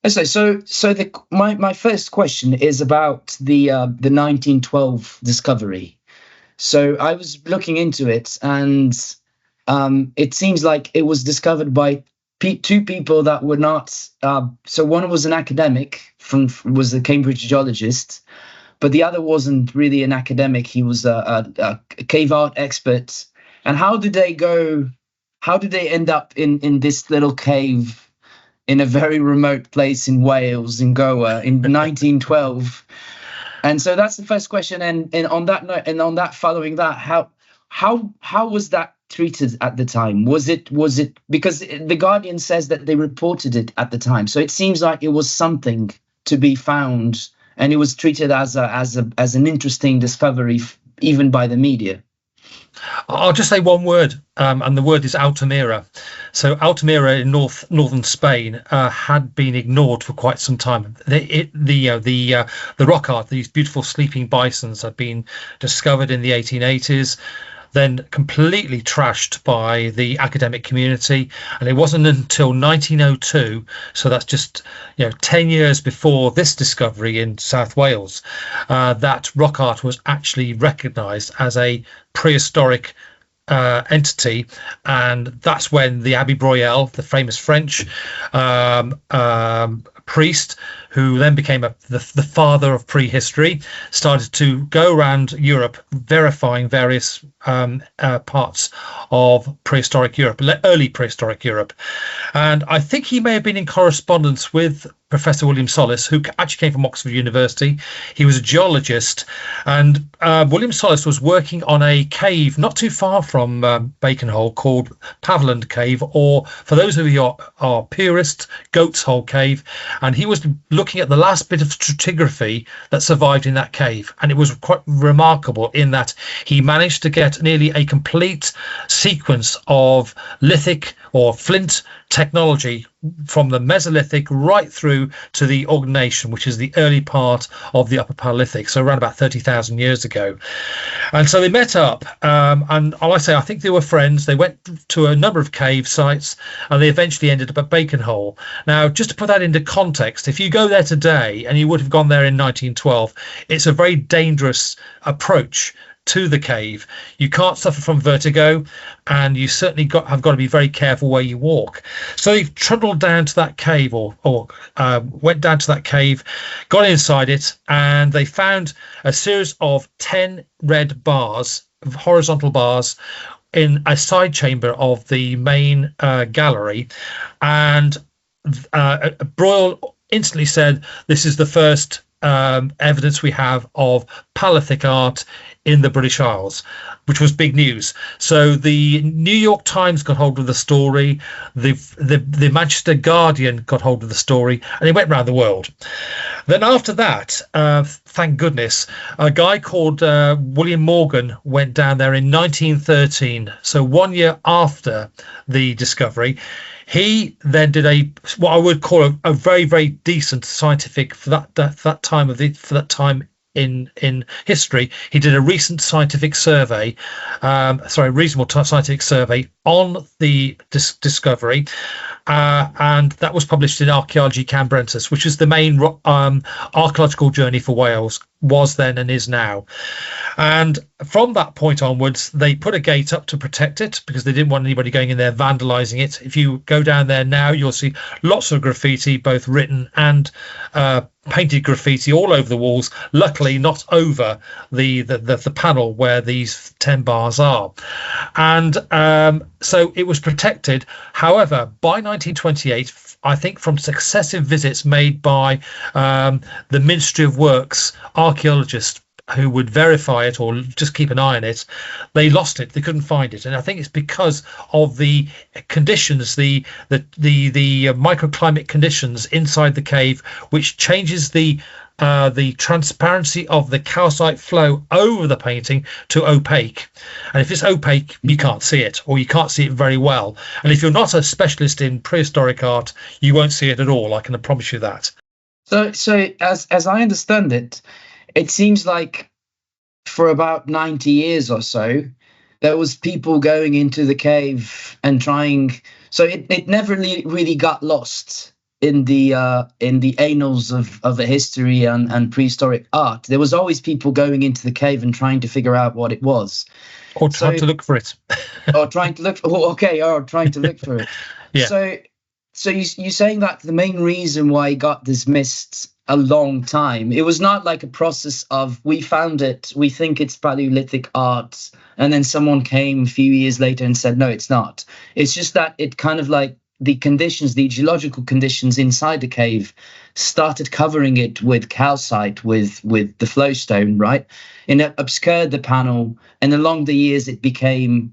My first question is about the 1912 discovery. So I was looking into it, and it seems like it was discovered by two people that were not. So one was an academic was a Cambridge geologist, but the other wasn't really an academic. He was a cave art expert. And how did they go? How did they end up in this little cave in a very remote place in Wales, in Goa, in 1912? And so that's the first question. And on that note, and on that, following that, how was that treated at the time? Was it because the Guardian says that they reported it at the time, so it seems like it was something to be found, and it was treated as an interesting discovery, even by the media. I'll just say one word, and the word is Altamira. So Altamira in northern Spain had been ignored for quite some time. The rock art, these beautiful sleeping bisons, had been discovered in the 1880s, then completely trashed by the academic community. And it wasn't until 1902, so that's just 10 years before this discovery in South Wales, that rock art was actually recognised as a prehistoric entity. And that's when the Abbé Broyel, the famous French priest, who then became the father of prehistory, started to go around Europe verifying various parts of prehistoric Europe, early prehistoric Europe. And I think he may have been in correspondence with Professor William Sollis, who actually came from Oxford University. He was a geologist, and William Sollis was working on a cave not too far from Baconhole called Paveland Cave, or for those of you who are purists, Goat's Hole Cave. And he was looking at the last bit of stratigraphy that survived in that cave. And it was quite remarkable in that he managed to get nearly a complete sequence of lithic or flint technology from the Mesolithic right through to the Augmentation, which is the early part of the Upper Paleolithic, so around about 30,000 years ago. And so they met up, and I think they were friends. They went to a number of cave sites, and they eventually ended up at Baconhole. Now, just to put that into context, if you go there today, and you would have gone there in 1912, it's a very dangerous approach to the cave. You can't suffer from vertigo, and you certainly have got to be very careful where you walk. So they trundled down to that cave, or went down to that cave, got inside it, and they found a series of 10 red bars, horizontal bars, in a side chamber of the main gallery. And Broyle instantly said, "This is the first evidence we have of Paleolithic art in the British Isles," which was big news. So the New York Times got hold of the story, the Manchester Guardian got hold of the story, and it went around the world. Then after that, thank goodness, a guy called William Morgan went down there in 1913, so 1 year after the discovery. He then did what I would call a very, very decent scientific for that time in history. He did a recent scientific survey, reasonable scientific survey on the discovery, and that was published in Archaeology Cambrensis, which is the main archaeological journey for Wales, was then and is now. And from that point onwards, they put a gate up to protect it because they didn't want anybody going in there vandalizing it. If you go down there now, you'll see lots of graffiti, both written and painted graffiti all over the walls, luckily not over the panel where these 10 bars are. And so it was protected. However, by 1928, I think from successive visits made by the Ministry of Works archaeologists who would verify it or just keep an eye on it, they lost it. They couldn't find it. And I think it's because of the conditions, the microclimate conditions inside the cave, which changes the transparency of the calcite flow over the painting to opaque. And if it's opaque, you can't see it, or you can't see it very well. And if you're not a specialist in prehistoric art, you won't see it at all. I can promise you that. So as I understand it, it seems like for about 90 years or so, there was people going into the cave and trying. So it never really got lost in the annals of the history and prehistoric art, there was always people going into the cave and trying to figure out what it was, or trying to look for it, or trying to look. Or trying to look for it. Yeah. So you're saying that the main reason why it got dismissed a long time, it was not like a process of we found it, we think it's Paleolithic art, and then someone came a few years later and said no, it's not. It's just that it kind of like the conditions, the geological conditions inside the cave started covering it with calcite, with the flowstone, right? And it obscured the panel, and along the years it became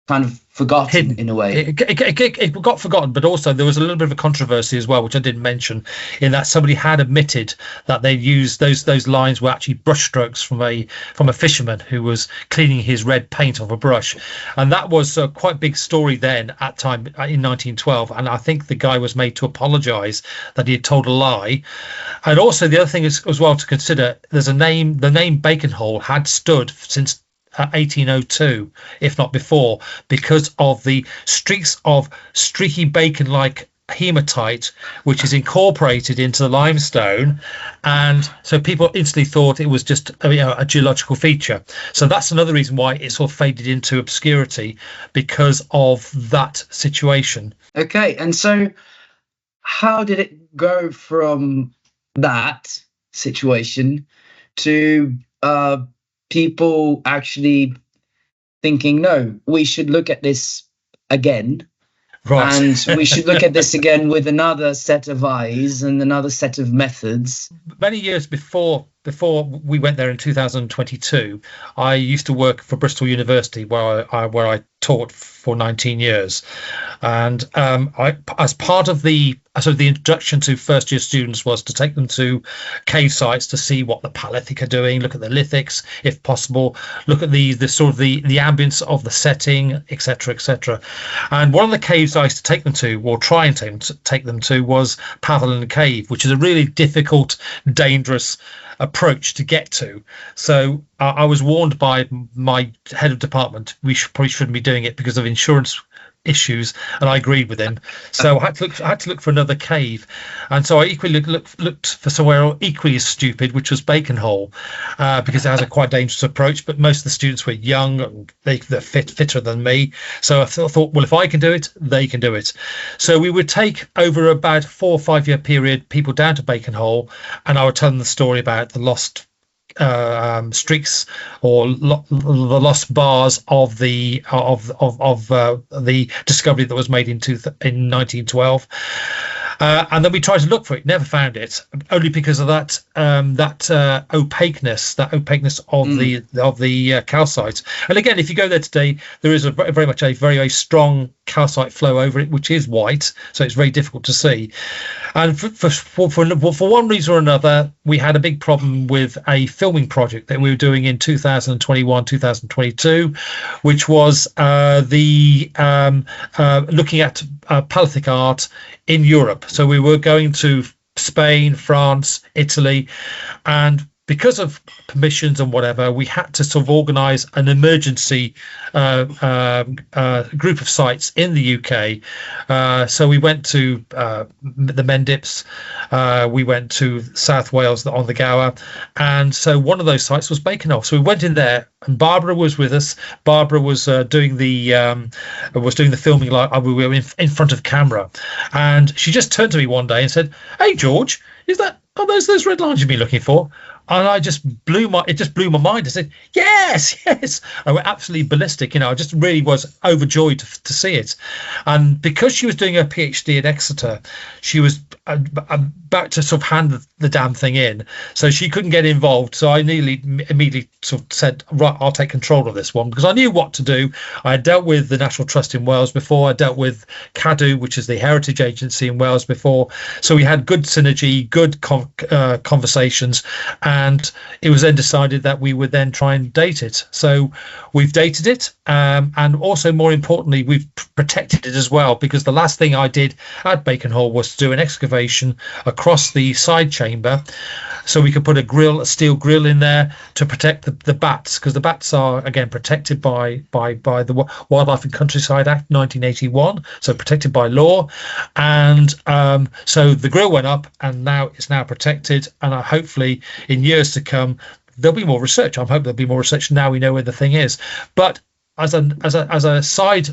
kind of forgotten in a way. It got forgotten, but also there was a little bit of a controversy as well, which I didn't mention, in that somebody had admitted that they used those lines were actually brush strokes from a fisherman who was cleaning his red paint off a brush, and that was a quite big story then at time in 1912. And I think the guy was made to apologise that he had told a lie. And also the other thing is as well to consider, there's the name Bacon Hole had stood since 1802, if not before, because of the streaks of streaky bacon-like hematite which is incorporated into the limestone, and so people instantly thought it was just a geological feature. So that's another reason why it sort of faded into obscurity, because of that situation. Okay, and so how did it go from that situation to people actually thinking, no, we should look at this again, right, and we should look at this again with another set of eyes and another set of methods? Many years before we went there in 2022, I used to work for Bristol University, where I taught for 19 years, and I, as part of the introduction to first year students, was to take them to cave sites to see what the Paleolithic are doing, look at the lithics if possible, look at the sort of the ambience of the setting, etc. And one of the caves I used to take them to, or try and take them to, was Pavilion Cave, which is a really difficult, dangerous approach to get to. So I was warned by my head of department we probably shouldn't be doing it because of insurance issues, and I agreed with him. So I had to look for another cave, and so I equally looked for somewhere equally as stupid, which was Bacon Hole, because it has a quite dangerous approach. But most of the students were young and they're fitter than me. So I thought, well, if I can do it, they can do it. So we would take, over about 4 or 5 year period, people down to Bacon Hole, and I would tell them the story about the lost streaks or the lost bars of the discovery that was made in 1912, and then we tried to look for it, never found it, only because of that opaqueness of the calcite. And again, if you go there today, there is very much a very strong calcite flow over it, which is white, so it's very difficult to see. And for one reason or another, we had a big problem with a filming project that we were doing in 2021, 2022, which was looking at Paleolithic art in Europe. So we were going to Spain, France, Italy, and because of permissions and whatever, we had to sort of organise an emergency group of sites in the UK. So we went to the Mendips, we went to South Wales on the Gower, and so one of those sites was Bacon Hole. So we went in there, and Barbara was with us. Barbara was doing the filming, like we were in front of camera, and she just turned to me one day and said, "Hey George, are those red lines you've been looking for?" And it just blew my mind. I said, yes. I went absolutely ballistic. I just really was overjoyed to see it. And because she was doing her PhD at Exeter, she was about to sort of hand the damn thing in, so she couldn't get involved. So I immediately sort of said, right, I'll take control of this one, because I knew what to do. I had dealt with the National Trust in Wales before. I dealt with CADU, which is the Heritage Agency in Wales, before. So we had good synergy, good conversations, and it was then decided that we would then try and date it. So we've dated it, and also more importantly, we've protected it as well, because the last thing I did at Bacon Hole was to do an excavation across the side chamber, so we could put a steel grill in there to protect the bats, because the bats are again protected by the Wildlife and Countryside Act 1981, so protected by law. And so the grill went up, and now it's now protected, and hopefully in years to come there'll be more research. I'm hoping there'll be more research now we know where the thing is. But as a side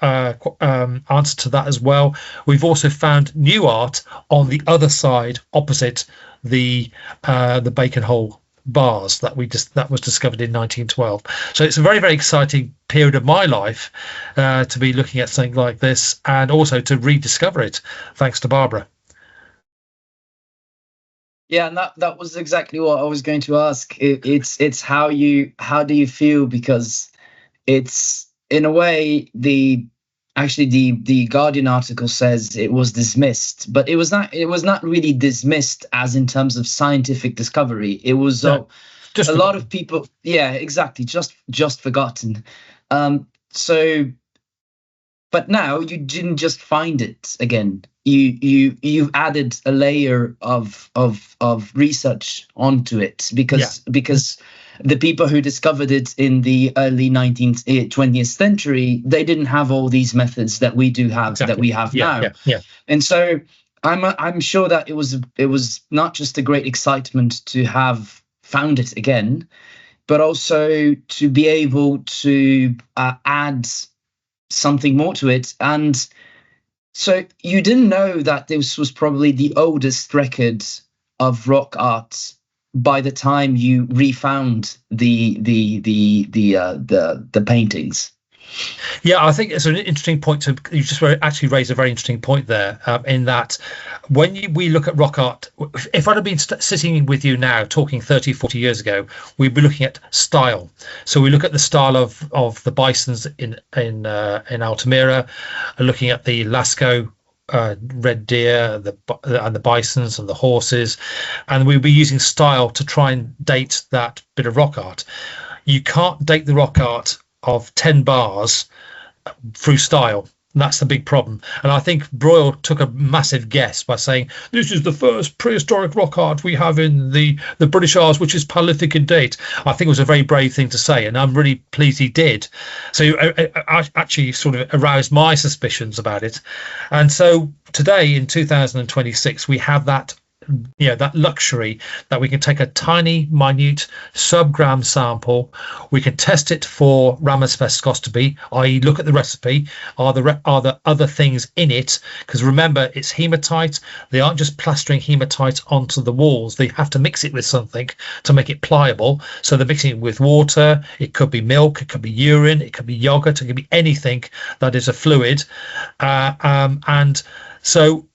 answer to that as well, we've also found new art on the other side opposite the Bacon Hole bars that was discovered in 1912. So it's a very, very exciting period of my life to be looking at something like this, and also to rediscover it, thanks to Barbara. Yeah, and that was exactly what I was going to ask. It's how do you feel, because it's, in a way, the Guardian article says it was dismissed, but it was not really dismissed as in terms of scientific discovery. It was just a lot of people, yeah, exactly, just forgotten. So, but now you didn't just find it again. You've added a layer of research onto it, because the people who discovered it in the early 20th century, they didn't have all these methods that we do have, that we have now. And so I'm sure that it was not just a great excitement to have found it again, but also to be able to add something more to it. And so you didn't know that this was probably the oldest record of rock art by the time you refound the paintings. Yeah, I think it's an interesting point. You just actually raised a very interesting point there, in that when we look at rock art, if I'd have been sitting with you now talking 30, 40 years ago, we'd be looking at style. So we look at the style of the bisons in Altamira, looking at the Lascaux red deer, and the bisons and the horses, and we'll be using style to try and date that bit of rock art. You can't date the rock art of 10 bars through style. That's the big problem. And I think Broyle took a massive guess by saying this is the first prehistoric rock art we have in the British Isles, which is Paleolithic in date. I think it was a very brave thing to say, and I'm really pleased he did. So I actually sort of aroused my suspicions about it. And so today in 2026 we have that luxury that we can take a tiny, minute sub-gram sample. We can test it for Raman spectroscopy, i.e. look at the recipe. Are there other things in it? Because remember, it's hematite. They aren't just plastering hematite onto the walls. They have to mix it with something to make it pliable. So they're mixing it with water. It could be milk. It could be urine. It could be yogurt. It could be anything that is a fluid. And so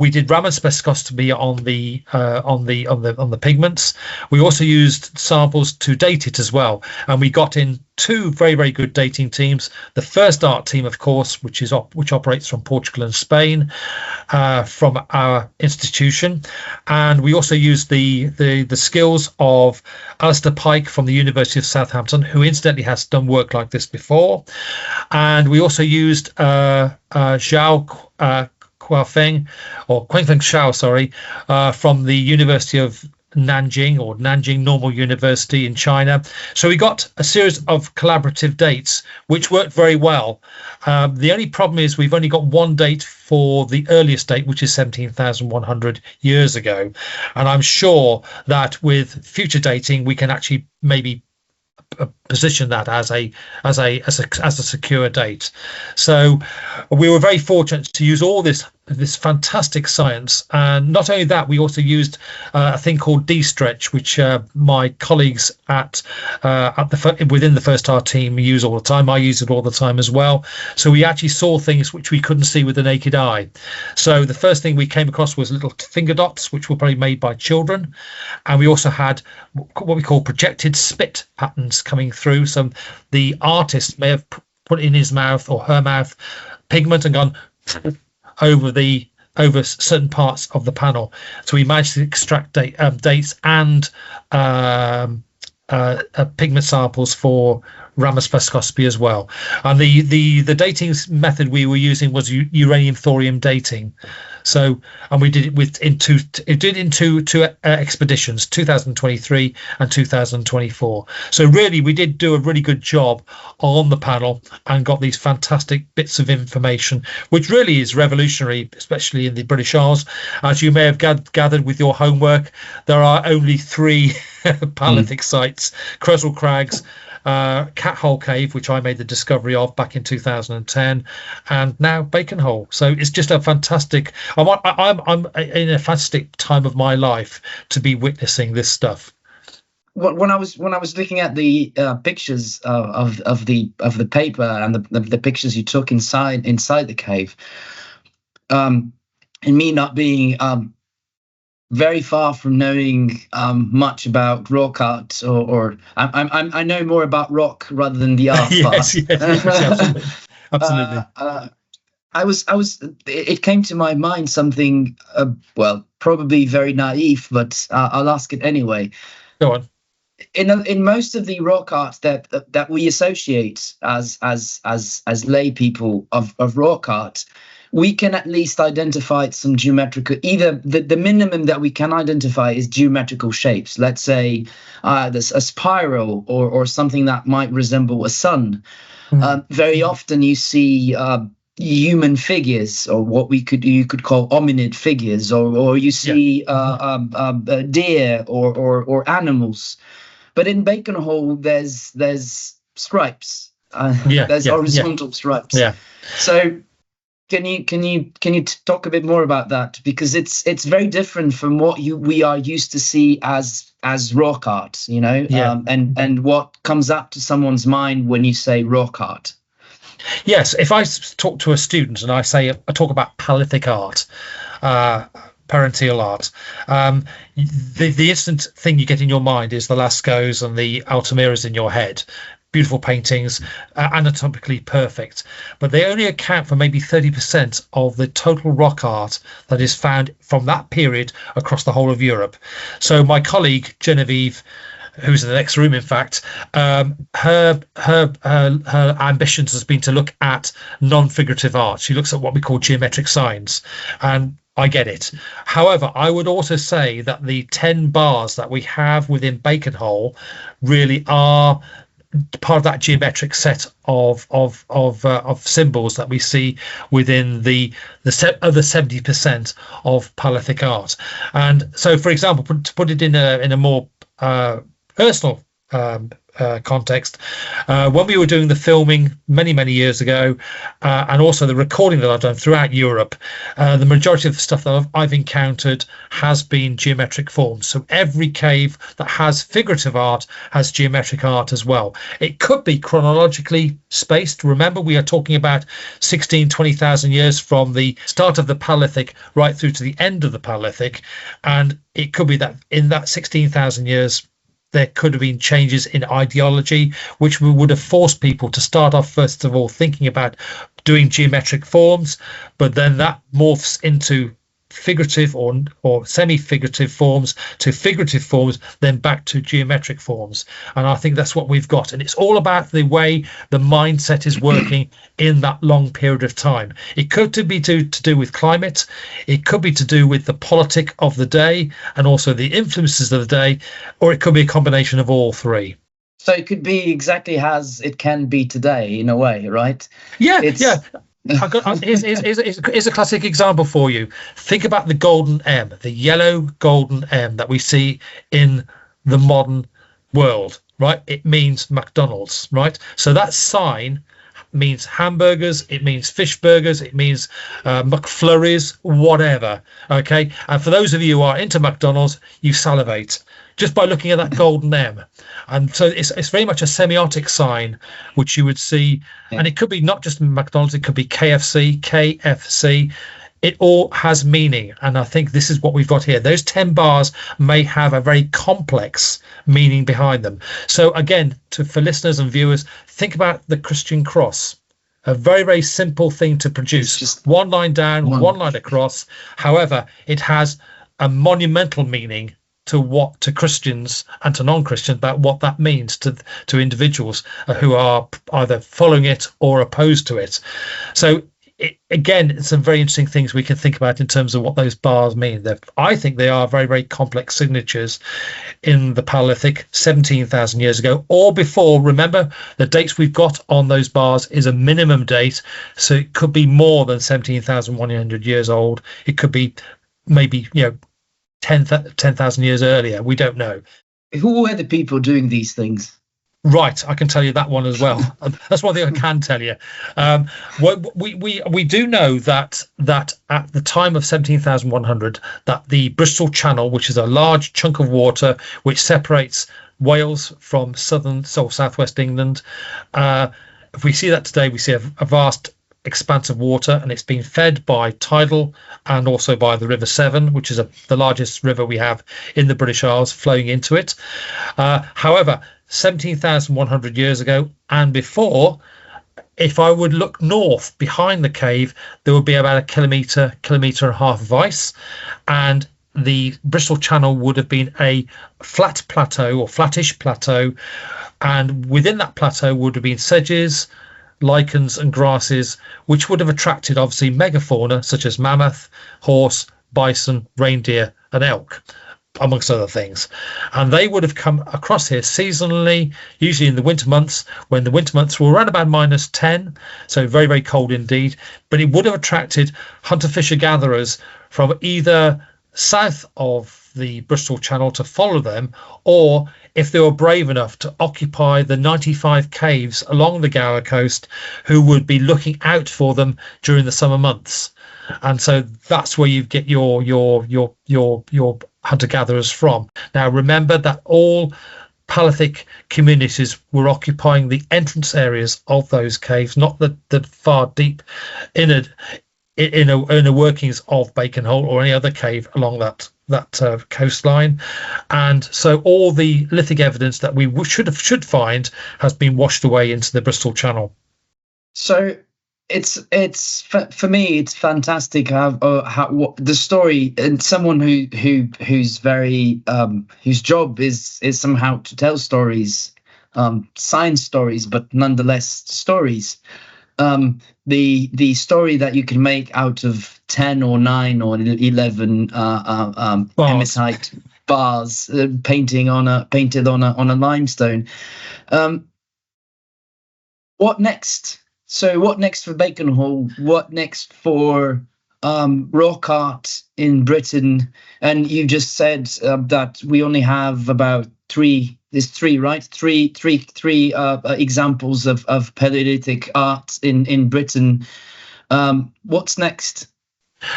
we did Raman spectroscopy on the pigments. We also used samples to date it as well, and we got in two very, very good dating teams. The first art team, of course, which operates from Portugal and Spain, from our institution, and we also used the skills of Alistair Pike from the University of Southampton, who incidentally has done work like this before, and we also used Zhao Quanfeng Shao, from the University of Nanjing, or Nanjing Normal University in China. So we got a series of collaborative dates which worked very well. The only problem is we've only got one date for the earliest date, which is 17,100 years ago, and I'm sure that with future dating we can actually maybe position that as a secure date. So we were very fortunate to use all this fantastic science, and not only that, we also used a thing called D-stretch, which my colleagues within the first art team use all the time. I use it all the time as well. So we actually saw things which we couldn't see with the naked eye. So the first thing we came across was little finger dots, which were probably made by children, and we also had what we call projected spit patterns coming through. So the artist may have put in his mouth or her mouth pigment and gone over the over certain parts of the panel. So we managed to extract dates and pigment samples for Ramus spectroscopy as well. And the dating method we were using was uranium thorium dating. So, and we did it in two expeditions, 2023 and 2024. So really, we did do a really good job on the panel and got these fantastic bits of information, which really is revolutionary, especially in the British Isles. As you may have gathered with your homework, there are only 3 Paleolithic sites: Cresswell Crags, Cat Hole Cave, which I made the discovery of back in 2010, and now Bacon Hole. So it's just a fantastic. I'm in a fantastic time of my life to be witnessing this stuff. When I was looking at the pictures of the paper and the pictures you took inside the cave, and me not being very far from knowing much about rock art, or I know more about rock rather than the art part. Yes, absolutely. It came to my mind something, well, probably very naive, but I'll ask it anyway. Go on. In most of the rock art that we associate as lay people of rock art, we can at least identify some geometrical, either the minimum that we can identify is geometrical shapes. Let's say there's a spiral or something that might resemble a sun. Very often you see human figures, or what you could call hominid figures, or you see deer or animals. But in Bacon Hole, there's stripes. There's horizontal stripes. Yeah. So can you talk a bit more about that, because it's very different from what we are used to see as rock art, and what comes up to someone's mind when you say rock art. Yes, if I talk to a student and I talk about Paleolithic art, parental art, the instant thing you get in your mind is the Lascaux and the Altamiras in your head. Beautiful paintings, anatomically perfect, but they only account for maybe 30% of the total rock art that is found from that period across the whole of Europe. So my colleague Genevieve, who's in the next room, in fact, her ambitions has been to look at non-figurative art. She looks at what we call geometric signs, and I get it. However, I would also say that the 10 bars that we have within Bacon Hole really are part of that geometric set of symbols that we see within the other 70% of Paleolithic art. And so, for example, to put it in a more personal context, when we were doing the filming many years ago, and also the recording that I've done throughout Europe, the majority of the stuff that I've encountered has been geometric forms. So every cave that has figurative art has geometric art as well. It could be chronologically spaced. Remember, we are talking about 20,000 years from the start of the Paleolithic right through to the end of the Paleolithic, and it could be that in that 16,000 years there could have been changes in ideology, which would have forced people to start off, first of all, thinking about doing geometric forms, but then that morphs into figurative or semi-figurative forms to figurative forms, then back to geometric forms. And I think that's what we've got. And it's all about the way the mindset is working in that long period of time. It could be to do with climate. It could be to do with the politic of the day and also the influences of the day, or it could be a combination of all 3. So it could be exactly as it can be today, in a way, right? Yeah. Here's a classic example for you. Think about the golden M, the yellow golden M that we see in the modern world, right? It means McDonald's, right? So that sign means hamburgers, it means fish burgers, it means McFlurries, whatever, okay? And for those of you who are into McDonald's, you salivate just by looking at that golden M. And so it's very much a semiotic sign, which you would see. Yeah. And it could be not just McDonald's, it could be KFC. It all has meaning. And I think this is what we've got here. Those 10 bars may have a very complex meaning behind them. So again, for listeners and viewers, think about the Christian cross. A very, very simple thing to produce. It's just one line down, one. one line across. However, it has a monumental meaning to Christians and to non-Christians about what that means to individuals who are either following it or opposed to it. So again, some very interesting things we can think about in terms of what those bars mean. I think they are very, very complex signatures in the Paleolithic 17,000 years ago or before. Remember, the dates we've got on those bars is a minimum date, so it could be more than 17,100 years old. It could be maybe 10,000 years earlier. We don't know. Who were the people doing these things? Right, I can tell you that one as well. That's one thing I can tell you. We do know that at the time of 17,100, that the Bristol Channel, which is a large chunk of water which separates Wales from southwest England, if we see that today, we see a vast expanse of water, and it's been fed by tidal and also by the River Severn, which is the largest river we have in the British Isles, flowing into it. However, 17,100 years ago and before, if I would look north behind the cave, there would be about a kilometre and a half of ice, and the Bristol Channel would have been a flat plateau or flattish plateau, and within that plateau would have been sedges, lichens and grasses, which would have attracted obviously megafauna such as mammoth, horse, bison, reindeer and elk, amongst other things. And they would have come across here seasonally, usually in the winter months, when the winter months were around about -10, so very, very cold indeed. But it would have attracted hunter-fisher-gatherers from either south of the Bristol Channel to follow them, or if they were brave enough to occupy the 95 caves along the Gower coast, who would be looking out for them during the summer months. And so that's where you get your hunter-gatherers from. Now, remember that all Paleolithic communities were occupying the entrance areas of those caves, not the far deep inner workings of Bacon Hole or any other cave along that coastline. And so all the lithic evidence that we should find has been washed away into the Bristol Channel. So it's for me, it's fantastic how the story, and someone who's very whose job is somehow to tell stories, science stories, but nonetheless stories. The story that you can make out of 10 or 9 or 11 hematite bars painted on a limestone. What next? So what next for Bacon Hall? What next for rock art in Britain? And you just said that we only have about three examples of Paleolithic art in Britain. What's next?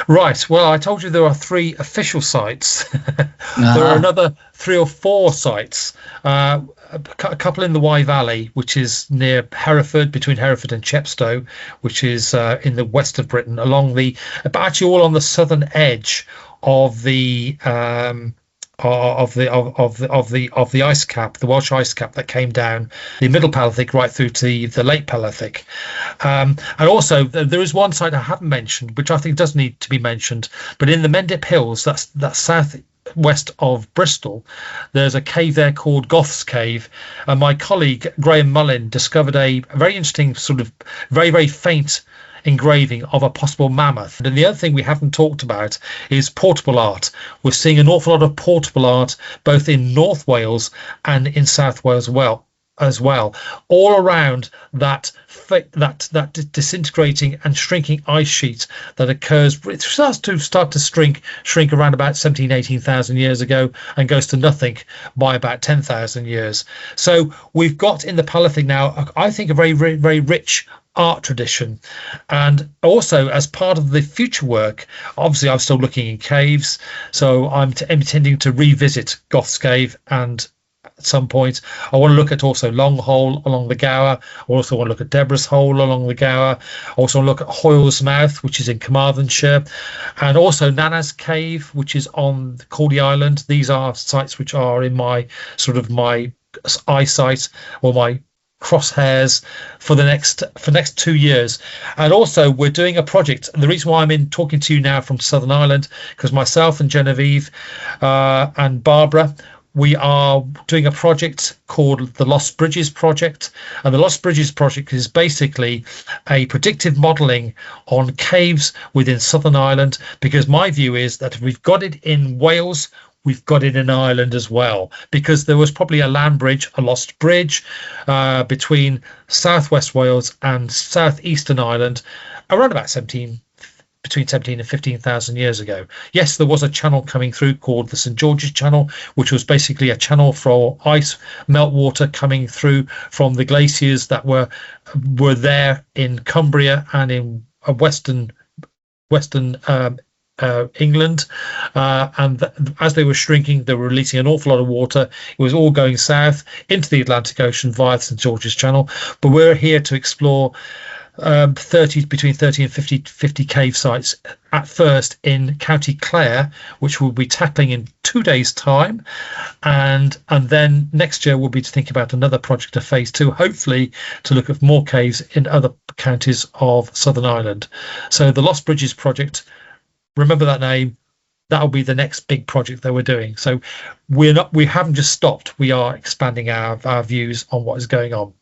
Right. Well, I told you there are 3 official sites. There are another 3 or 4 sites. A couple in the Wye Valley, which is near Hereford, between Hereford and Chepstow, which is in the west of Britain, but actually all on the southern edge of the ice cap, the Welsh ice cap that came down the Middle Paleolithic right through to the Late Paleolithic. And also there is one site I haven't mentioned, which I think does need to be mentioned, but in the Mendip Hills, that's southwest of Bristol, there's a cave there called Goth's Cave, and my colleague Graham Mullin discovered a very interesting sort of very, very faint engraving of a possible mammoth. And the other thing we haven't talked about is portable art. We're seeing an awful lot of portable art both in North Wales and in South Wales as well, all around that disintegrating and shrinking ice sheet that occurs. It starts to shrink around about 18,000 years ago and goes to nothing by about 10,000 years. So we've got in the Paleolithic now, I think, a very, very, very rich art tradition. And also, as part of the future work, obviously I'm still looking in caves, so I'm intending to revisit Goth's Cave, and at some point I want to look at also Long Hole along the Gower. I also want to look at Deborah's Hole along the Gower. I also want to look at Hoyle's Mouth, which is in Carmarthenshire, and also Nana's Cave, which is on Cordy Island. These are sites which are in my eyesight, or my crosshairs for the next 2 years. And also we're doing a project, and the reason why I'm in talking to you now from Southern Ireland, because myself and Genevieve and Barbara, we are doing a project called the Lost Bridges Project. And the Lost Bridges Project is basically a predictive modelling on caves within Southern Ireland, because my view is that if we've got it in Wales, we've got it in Ireland as well, because there was probably a land bridge, a lost bridge between southwest Wales and southeastern Ireland around about between 17 and 15,000 years ago. Yes, there was a channel coming through called the St. George's Channel, which was basically a channel for ice meltwater coming through from the glaciers that were there in Cumbria and in western England, and as they were shrinking, they were releasing an awful lot of water. It was all going south into the Atlantic Ocean via the St. George's Channel. But we're here to explore between 30 and 50 cave sites at first in County Clare, which we'll be tackling in 2 days' time, and then next year we'll be thinking about another project of phase 2, hopefully to look at more caves in other counties of Southern Ireland. So the Lost Bridges Project, remember that name. That'll be the next big project that we're doing. So we haven't just stopped. We are expanding our views on what is going on.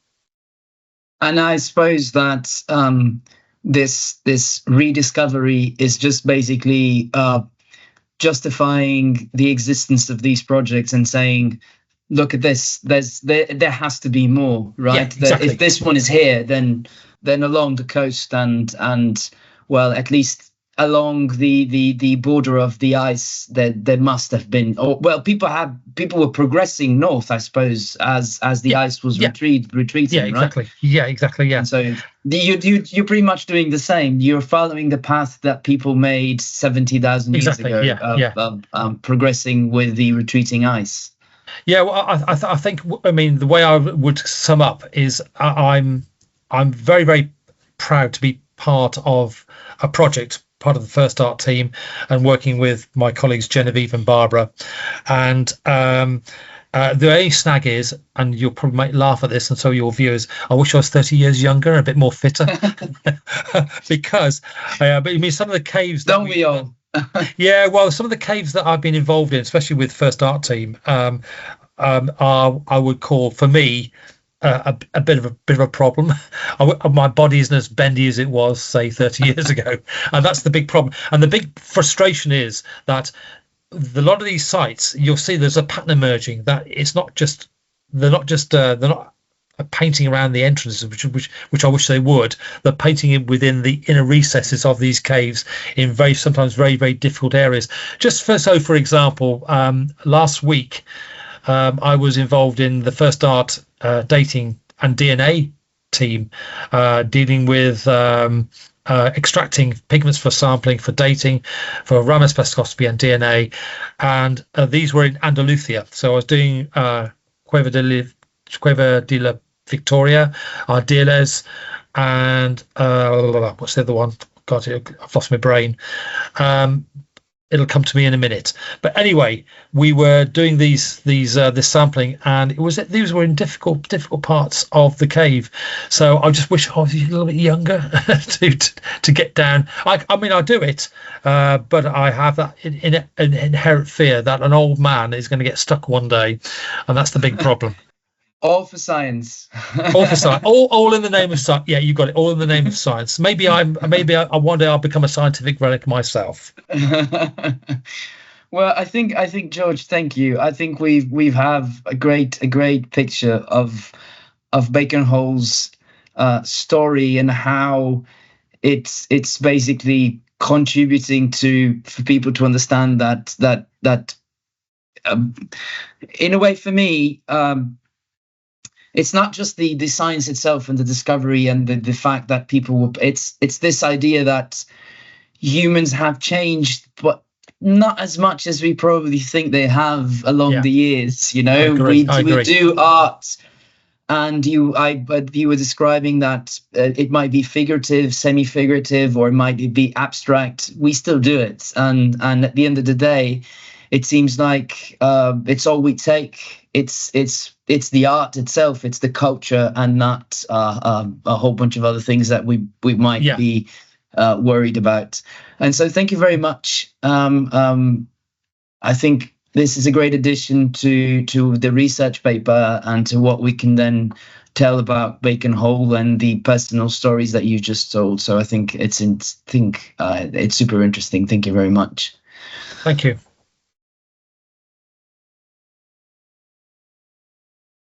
And I suppose that this rediscovery is just basically justifying the existence of these projects and saying, look at this, there has to be more, right? Yeah, exactly. That if this one is here, then along the coast and well, at least along the border of the ice, there must have been, people were progressing north, I suppose, as the ice was retreating. Yeah, exactly. Right? Yeah, exactly. Yeah. And so you're pretty much doing the same. You're following the path that people made 70,000 years ago, progressing with the retreating ice. Yeah, well, I think, I mean, the way I would sum up is I'm very, very proud to be part of a project, part of the First Art team, and working with my colleagues Genevieve and Barbara. And the only snag is, and you'll probably might laugh at this, and so your viewers, I wish I was 30 years younger and a bit more fitter. Because but I mean, some of the caves don't we all? Yeah, well, some of the caves that I've been involved in, especially with First Art team, are, I would call, for me, a bit of a problem. My body isn't as bendy as it was, say, 30 years ago, and that's the big problem. And the big frustration is that a lot of these sites, you'll see there's a pattern emerging, that it's not just they're not painting around the entrances, which I wish they would. They're painting it within the inner recesses of these caves in sometimes very, very difficult areas. For example, last week I was involved in the First Art dating and DNA team, dealing with extracting pigments for sampling, for dating, for RAM spectroscopy and DNA, and these were in Andalusia. So I was doing Cueva de la Victoria, Ardiles, and what's the other one? God, I've lost my brain. It'll come to me in a minute. But anyway, we were doing this sampling, and these were in difficult parts of the cave. So I just wish I was a little bit younger to get down. I mean, I do it, but I have that inherent fear that an old man is going to get stuck one day, and that's the big problem. All for science. All for science. All in the name of science. Yeah, you got it. All in the name of science. Maybe I one day I'll become a scientific relic myself. Well, I think George, thank you. I think we have a great picture of Bacon Hole's story and how it's basically contributing for people to understand that in a way, for me, it's not just the science itself and the discovery and the fact that people it's this idea that humans have changed, but not as much as we probably think they have along the years. You know, we do art, and you were describing that it might be figurative, semi-figurative, or it might be abstract. We still do it, and at the end of the day, it seems like it's all we take. it's the art itself, it's the culture, and not a whole bunch of other things that we might be worried about. And so thank you very much. I think this is a great addition to the research paper and to what we can then tell about Bacon Hole and the personal stories that you just told. So I think it's super interesting. Thank you very much. Thank you.